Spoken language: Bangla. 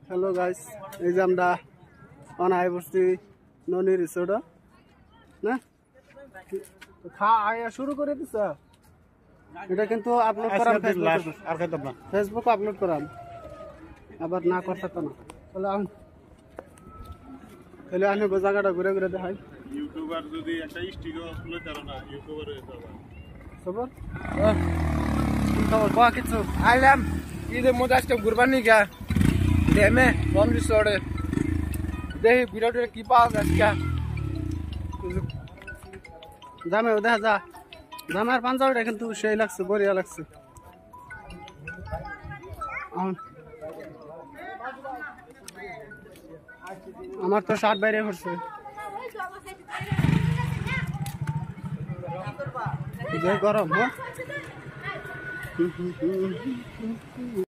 হ্যালো গাইস, এই যে আমরা অনায় বসছি ননি রিসোর্ট না খাওয়া শুরু করে দিছ। এটা কিন্তু আপলোড করাম ফেসবুক আপলোড করাম, আবার না করতে তো না। তাহলে আমি জায়গাটা ঘুরে ঘুরে দেখাই। ইউটিউবার যদি একটা স্টিকার আপলোড করো না, ইউটিউবার হয়ে যাবে। খবর কি খবর বা কিছু আইলাম ঈদের মধ্যে আজকে ঘুরবার নি গা ড্যামে বন রিসোর্টে দেখি ভিডিওটা কি পাওয়া যায় আজকে। জামে দেখা যা জামার পাঞ্জাবিটা কিন্তু সেই লাগছে, বড়িয়া লাগছে। আমার তো শার্ট বাইরে পড়ছে, গরম।